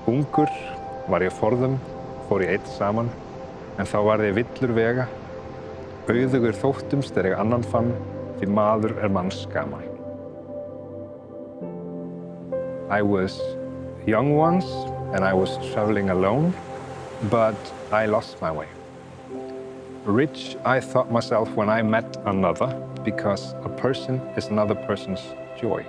Ungur var ég forðum, fór ég einn saman, en þá varð ég villur vega. Auðugur þóttumst þegar ég annan fann, því maður manns gaman. I was young once, and I was traveling alone, but I lost my way. Rich I thought myself when I met another, because a person is another person's joy.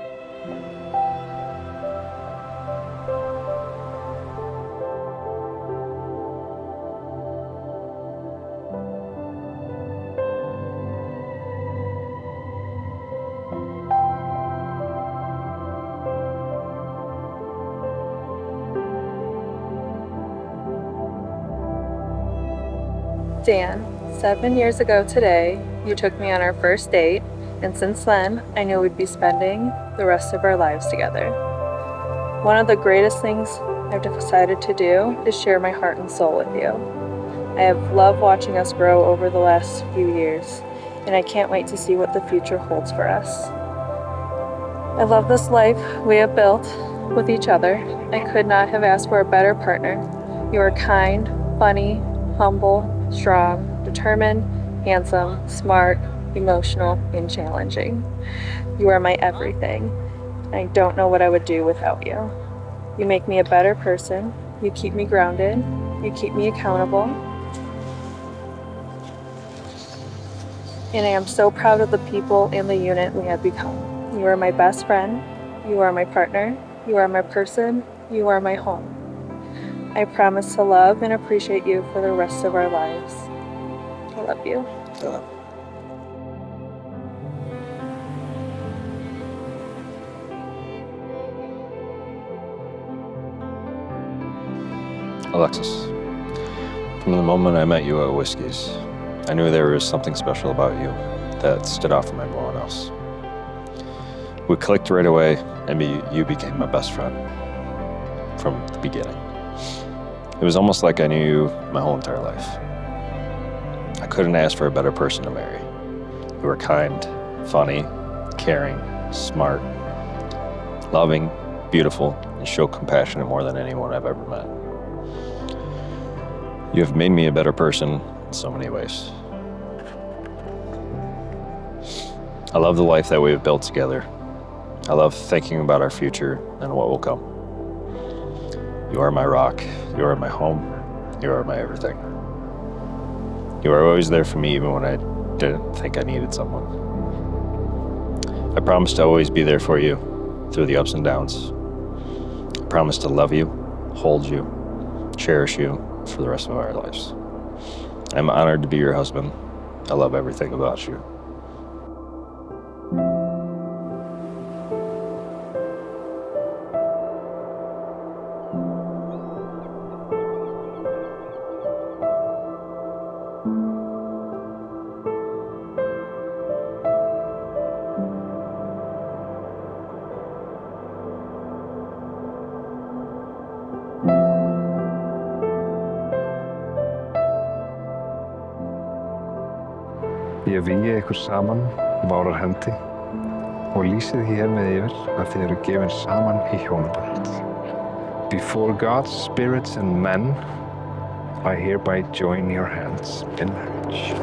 Dan, 7 years ago today, you took me on our first date, and since then, I knew we'd be spending the rest of our lives together. One of the greatest things I've decided to do is share my heart and soul with you. I have loved watching us grow over the last few years, and I can't wait to see what the future holds for us. I love this life we have built with each other. I could not have asked for a better partner. You are kind, funny, humble, strong, determined, handsome, smart, emotional, and challenging. You are my everything. I don't know what I would do without you. You make me a better person. You keep me grounded. You keep me accountable. And I am so proud of the people and the unit we have become. You are my best friend. You are my partner. You are my person. You are my home. I promise to love and appreciate you for the rest of our lives. I love you. Alexis, from the moment I met you at Whiskey's, I knew there was something special about you that stood out from everyone else. We clicked right away, and you became my best friend from the beginning. It was almost like I knew you my whole entire life. I couldn't ask for a better person to marry. You were kind, funny, caring, smart, loving, beautiful, and showed compassion more than anyone I've ever met. You have made me a better person in so many ways. I love the life that we have built together. I love thinking about our future and what will come. You are my rock, you are my home, you are my everything. You are always there for me even when I didn't think I needed someone. I promise to always be there for you through the ups and downs. I promise to love you, hold you, cherish you for the rest of our lives. I'm honored to be your husband. I love everything about you. Ég vígi ykkur saman, várar hendi, og lýsið hér með yfir að þið eru gefin saman í hjónaband. Before God's spirits and men, I hereby join your hands in marriage.